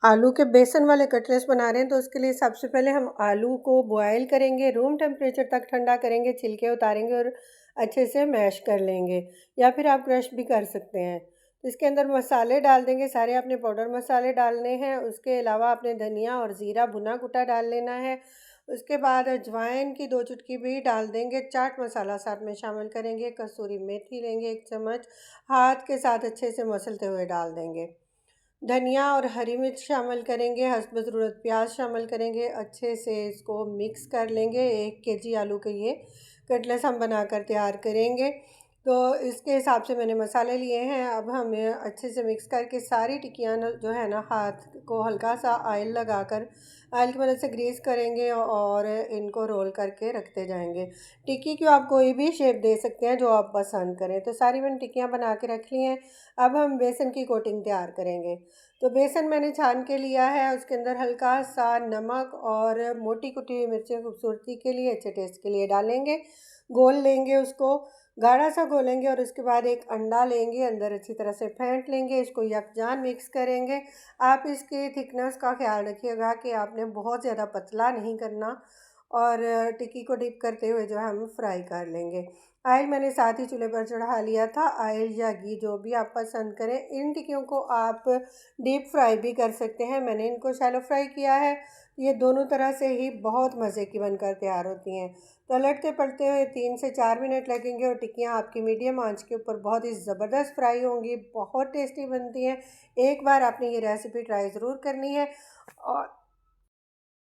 आलू के बेसन वाले कटलेट्स बना रहे हैं, तो उसके लिए सबसे पहले हम आलू को बॉयल करेंगे, रूम टेम्परेचर तक ठंडा करेंगे, छिलके उतारेंगे और अच्छे से मैश कर लेंगे, या फिर आप क्रश भी कर सकते हैं। तो इसके अंदर मसाले डाल देंगे, सारे आपने पाउडर मसाले डालने हैं। उसके अलावा आपने धनिया और ज़ीरा भुना कुटा डाल लेना है। उसके बाद अजवाइन की 2 चुटकी भी डाल देंगे, चाट मसाला साथ में शामिल करेंगे, कसूरी मेथी लेंगे 1 चम्मच, हाथ के साथ अच्छे से मसलते हुए डाल देंगे। धनिया और हरी मिर्च शामिल करेंगे, हस्ब ज़रूरत प्याज शामिल करेंगे, अच्छे से इसको मिक्स कर लेंगे। 1 केजी आलू के ये कटलेट्स हम बनाकर तैयार करेंगे, तो इसके हिसाब से मैंने मसाले लिए हैं। अब हमें अच्छे से मिक्स करके सारी टिक्कियाँ जो है ना, हाथ को हल्का सा ऑयल लगाकर ऑयल की मदद से ग्रीस करेंगे और इनको रोल करके रखते जाएंगे। टिक्की को आप कोई भी शेप दे सकते हैं जो आप पसंद करें। तो सारी मैंने टिक्कियाँ बना के रख ली हैं। अब हम बेसन की कोटिंग तैयार करेंगे। तो बेसन मैंने छान के लिया है, उसके अंदर हल्का सा नमक और मोटी कुटी हुई मिर्चें खूबसूरती के लिए, अच्छे टेस्ट के लिए डालेंगे। घोल लेंगे, उसको गाढ़ा सा घोलेंगे और उसके बाद एक अंडा लेंगे, अंदर अच्छी तरह से फेंट लेंगे, इसको यकजान मिक्स करेंगे। आप इसके थिकनेस का ख्याल रखिएगा कि आपने बहुत ज़्यादा पतला नहीं करना, और टिक्की को डिप करते हुए जो है हम फ्राई कर लेंगे। ऑयल मैंने साथ ही चूल्हे पर चढ़ा लिया था, ऑयल या घी जो भी आप पसंद करें। इन टिक्कियों को आप डीप फ्राई भी कर सकते हैं, मैंने इनको शैलो फ्राई किया है। ये दोनों तरह से ही बहुत मज़े की बनकर तैयार होती हैं। पलटते पलटते हुए 3 से 4 मिनट लगेंगे और टिक्कियाँ आपकी मीडियम आंच के ऊपर बहुत ही ज़बरदस्त फ्राई होंगी, बहुत टेस्टी बनती हैं। एक बार आपने ये रेसिपी ट्राई ज़रूर करनी है। और